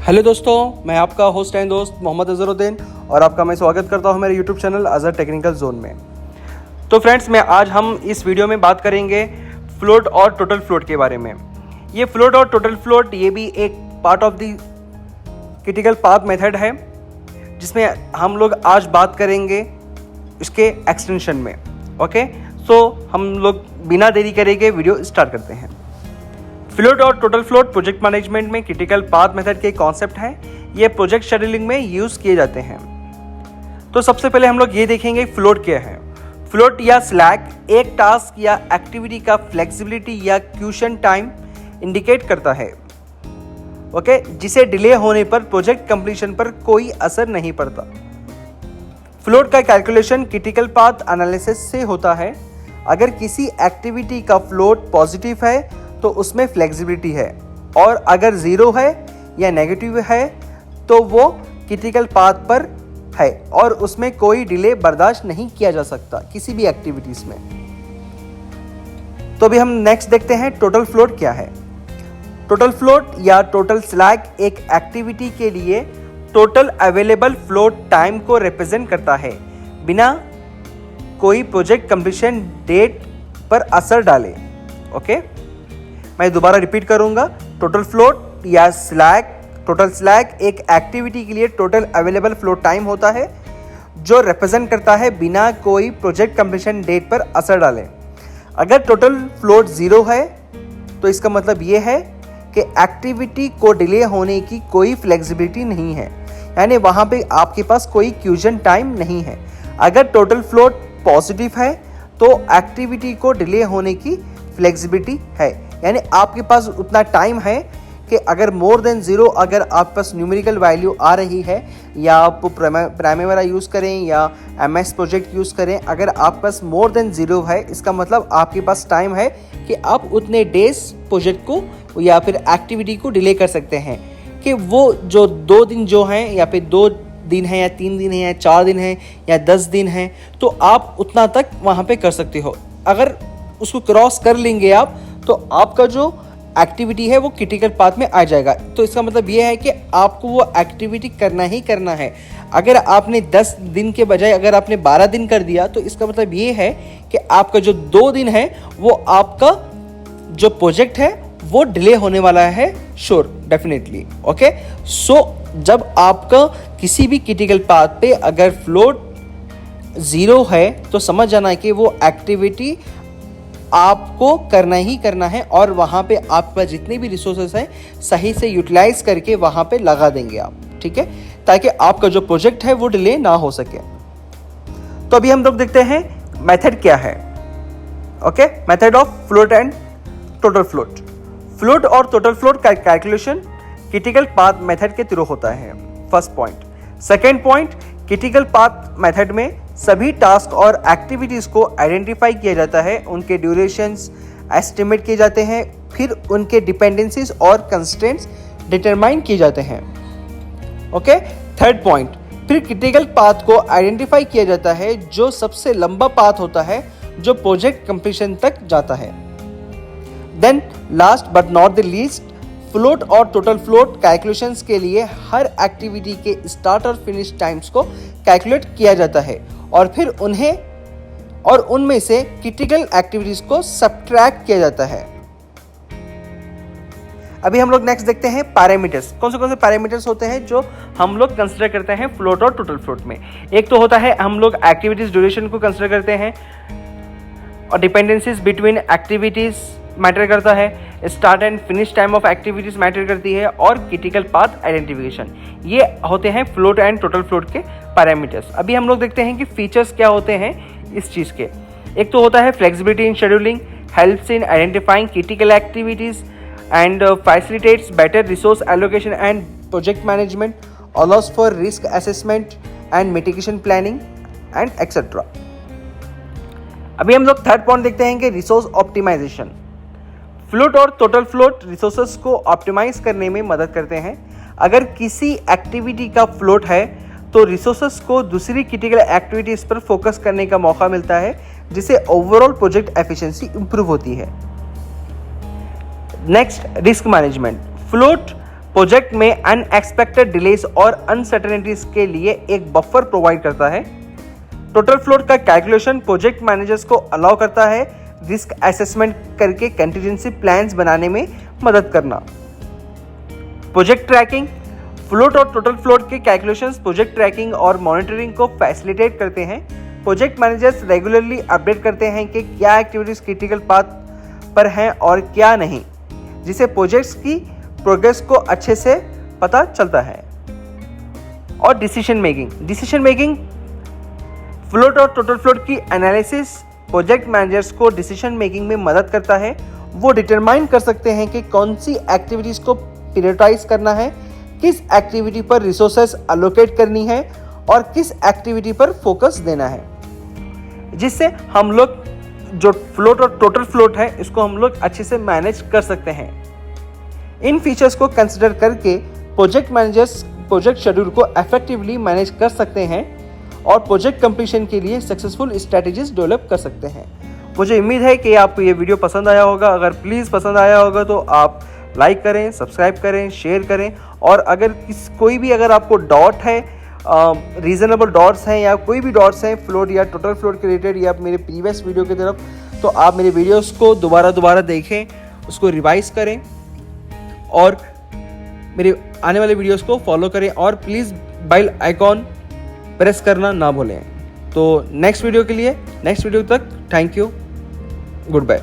Hello दोस्तों, मैं आपका होस्ट एंड दोस्त मोहम्मद अजहरुद्दीन और आपका मैं स्वागत करता हूं मेरे YouTube channel Azhar technical zone में। तो फ्रेंड्स, आज हम इस वीडियो में बात करेंगे फ्लोट और टोटल फ्लोट के बारे में। ये फ्लोट और टोटल फ्लोट ये भी एक part of the critical path method है, जिसमें हम लोग आज बात करेंगे इसके एक्सटेंशन में। ओके, सो हम लोग बिना देरी करेंगे वीडियो स्टार्ट करते हैं। फ्लोट और टोटल फ्लोट प्रोजेक्ट मैनेजमेंट में क्रिटिकल पाथ मेथड के कॉन्सेप्ट हैं। ये प्रोजेक्ट शेड्यूलिंग में यूज़ किए जाते हैं। तो सबसे पहले हम लोग ये देखेंगे फ्लोट क्या है। फ्लोट या स्लैक एक टास्क या एक्टिविटी का फ्लेक्सिबिलिटी या क्यूशन टाइम इंडिकेट करता है, ओके, जिसे डिले होने पर प्रोजेक्ट कंप्लीशन पर कोई असर नहीं पड़ता। फ्लोट का कैलकुलेशन क्रिटिकल पाथ एनालिसिस से होता है। अगर किसी एक्टिविटी का फ्लोट पॉजिटिव है तो उसमें फ्लेक्सिबिलिटी है, और अगर ज़ीरो है या नेगेटिव है तो वो क्रिटिकल पाथ पर है और उसमें कोई डिले बर्दाश्त नहीं किया जा सकता किसी भी एक्टिविटीज़ में। तो अभी हम नेक्स्ट देखते हैं टोटल फ्लोट क्या है। टोटल फ्लोट या टोटल स्लैक एक एक्टिविटी के लिए टोटल अवेलेबल फ्लोट टाइम को रिप्रेजेंट करता है, बिना कोई प्रोजेक्ट कंप्लीशन डेट पर असर डाले। ओके, मैं दोबारा रिपीट करूंगा। टोटल फ्लोट या टोटल स्लैक एक एक्टिविटी के लिए टोटल अवेलेबल फ्लोट टाइम होता है, जो रिप्रेजेंट करता है बिना कोई प्रोजेक्ट कंप्लीशन डेट पर असर डाले। अगर टोटल फ्लोट ज़ीरो है तो इसका मतलब ये है कि एक्टिविटी को डिले होने की कोई फ्लेक्सिबिलिटी नहीं है, यानी वहाँ पे आपके पास कोई क्यूजन टाइम नहीं है। अगर टोटल फ्लोट पॉजिटिव है तो एक्टिविटी को डिले होने की फ्लेक्सिबिलिटी है, यानी आपके पास उतना टाइम है कि अगर मोर देन ज़ीरो, अगर आपके पास न्यूमेरिकल वैल्यू आ रही है, या आप प्राइमेरा यूज़ करें या MS प्रोजेक्ट यूज़ करें, अगर आपके पास मोर देन ज़ीरो है, इसका मतलब आपके पास टाइम है कि आप उतने डेज प्रोजेक्ट को या फिर एक्टिविटी को डिले कर सकते हैं, कि वो जो 2 दिन जो हैं, या फिर 2 दिन है या 3 दिन है या 4 दिन है या 10 दिन है, तो आप उतना तक वहाँ पे कर सकते हो। अगर उसको क्रॉस कर लेंगे आप, तो आपका जो एक्टिविटी है वो क्रिटिकल पाथ में आ जाएगा। तो इसका मतलब ये है कि आपको वो एक्टिविटी करना ही करना है। अगर आपने 10 दिन के बजाय अगर आपने 12 दिन कर दिया, तो इसका मतलब ये है कि आपका जो 2 दिन है वो आपका जो प्रोजेक्ट है वो डिले होने वाला है, श्योर, डेफिनेटली। ओके, सो जब आपका किसी भी क्रिटिकल पाथ पे अगर फ्लोट ज़ीरो है तो समझ जाना है कि वो एक्टिविटी आपको करना ही करना है, और वहाँ पे आपका जितने भी रिसोर्सेस हैं सही से यूटिलाइज करके वहाँ पे लगा देंगे आप, ठीक है, ताकि आपका जो प्रोजेक्ट है वो डिले ना हो सके। तो अभी हम लोग देखते हैं मेथड क्या है। Okay, method of float and total float. Float और टोटल फ्लोट का कैलकुलेशन क्रिटिकल पाथ मेथड के थ्रू होता है, first point. Second point, critical path method में सभी टास्क और एक्टिविटीज़ को आइडेंटिफाई किया जाता है, उनके ड्यूरेशंस एस्टिमेट किए जाते हैं, फिर उनके डिपेंडेंसीज और कंस्ट्रेंट्स डिटरमाइन किए जाते हैं। ओके, थर्ड पॉइंट, फिर क्रिटिकल पाथ को आइडेंटिफाई किया जाता है जो सबसे लंबा पाथ होता है, जो प्रोजेक्ट कंप्लीशन तक जाता है। Then last but not the least, float और टोटल फ्लोट कैलकुलेशंस के लिए हर एक्टिविटी के स्टार्ट और फिनिश टाइम्स को कैलकुलेट किया जाता है, और फिर उनमें से क्रिटिकल एक्टिविटीज को सब्ट्रैक्ट किया जाता है। अभी हम लोग नेक्स्ट देखते हैं पैरामीटर्स। कौन से पैरामीटर्स होते हैं जो हम लोग कंसिडर करते हैं फ्लोट और टोटल फ्लोट में। एक तो होता है हम लोग एक्टिविटीज ड्यूरेशन को कंसिडर करते हैं, और डिपेंडेंसीज बिटवीन एक्टिविटीज मैटर करता है, start and finish time of activities matter करती है, और क्रिटिकल पाथ आइडेंटिफिकेशन। ये होते हैं फ्लोट एंड टोटल फ्लोट के पैरामीटर्स। अभी हम लोग देखते हैं कि फीचर्स क्या होते हैं इस चीज़ के। एक तो होता है flexibility in scheduling, helps in identifying critical activities and facilitates better resource allocation and project management, allow us for risk assessment and mitigation planning and etcetera. अभी हम लोग थर्ड पॉइंट देखते हैं कि रिसोर्स ऑप्टिमाइजेशन। फ्लोट और टोटल फ्लोट रिसोर्सेस को optimise करने में मदद करते हैं। अगर किसी एक्टिविटी का फ्लोट है तो रिसोर्सेस को दूसरी क्रिटिकल एक्टिविटीज़ पर फोकस करने का मौका मिलता है, जिससे ओवरऑल प्रोजेक्ट एफिशिएंसी इंप्रूव होती है। Next, risk management. Float project में अनएक्सपेक्टेड डिलेज और अनसर्टेनिटीज के लिए एक बफर प्रोवाइड करता है। टोटल फ्लोट का कैलकुलेशन प्रोजेक्ट मैनेजर्स को अलाउ करता है रिस्क असेसमेंट करके कंटीजेंसी प्लान्स बनाने में मदद करना। प्रोजेक्ट ट्रैकिंग, फ्लोट और टोटल फ्लोट के कैलकुलेशंस प्रोजेक्ट ट्रैकिंग और मॉनिटरिंग को फैसिलिटेट करते हैं। प्रोजेक्ट मैनेजर्स रेगुलरली अपडेट करते हैं कि क्या एक्टिविटीज क्रिटिकल पाथ पर हैं और क्या नहीं, जिससे प्रोजेक्ट्स की प्रोग्रेस को अच्छे से पता चलता है। और डिसीजन मेकिंग फ्लोट और टोटल फ्लोट की एनालिसिस प्रोजेक्ट मैनेजर्स को डिसीजन मेकिंग में मदद करता है। वो डिटरमाइन कर सकते हैं कि कौन सी एक्टिविटीज़ को प्रायोरिटाइज करना है, किस एक्टिविटी पर रिसोर्सेस अलोकेट करनी है और किस एक्टिविटी पर फोकस देना है, जिससे हम लोग जो फ्लोट और टोटल फ्लोट है इसको हम लोग अच्छे से मैनेज कर सकते हैं। इन फीचर्स को कंसिडर करके प्रोजेक्ट मैनेजर्स प्रोजेक्ट शेड्यूल को इफेक्टिवली मैनेज कर सकते हैं और प्रोजेक्ट कंप्लीशन के लिए सक्सेसफुल स्ट्रैटेजीज डेवलप कर सकते हैं। मुझे उम्मीद है कि आपको ये वीडियो पसंद आया होगा। अगर प्लीज़ पसंद आया होगा तो आप लाइक करें, सब्सक्राइब करें, शेयर करें। और अगर कोई भी अगर आपको डाउट है, रीजनेबल डाउट्स हैं या कोई भी डाउट्स हैं फ्लोट या टोटल फ्लोट के रिलेटेड या मेरे प्रीवियस वीडियो की तरफ, तो आप मेरे वीडियोस को दोबारा देखें, उसको रिवाइज करें और मेरे आने वाले वीडियोस को फॉलो करें और प्लीज़ बेल आइकॉन प्रेस करना ना भूलें। तो नेक्स्ट वीडियो तक थैंक यू, गुड बाय।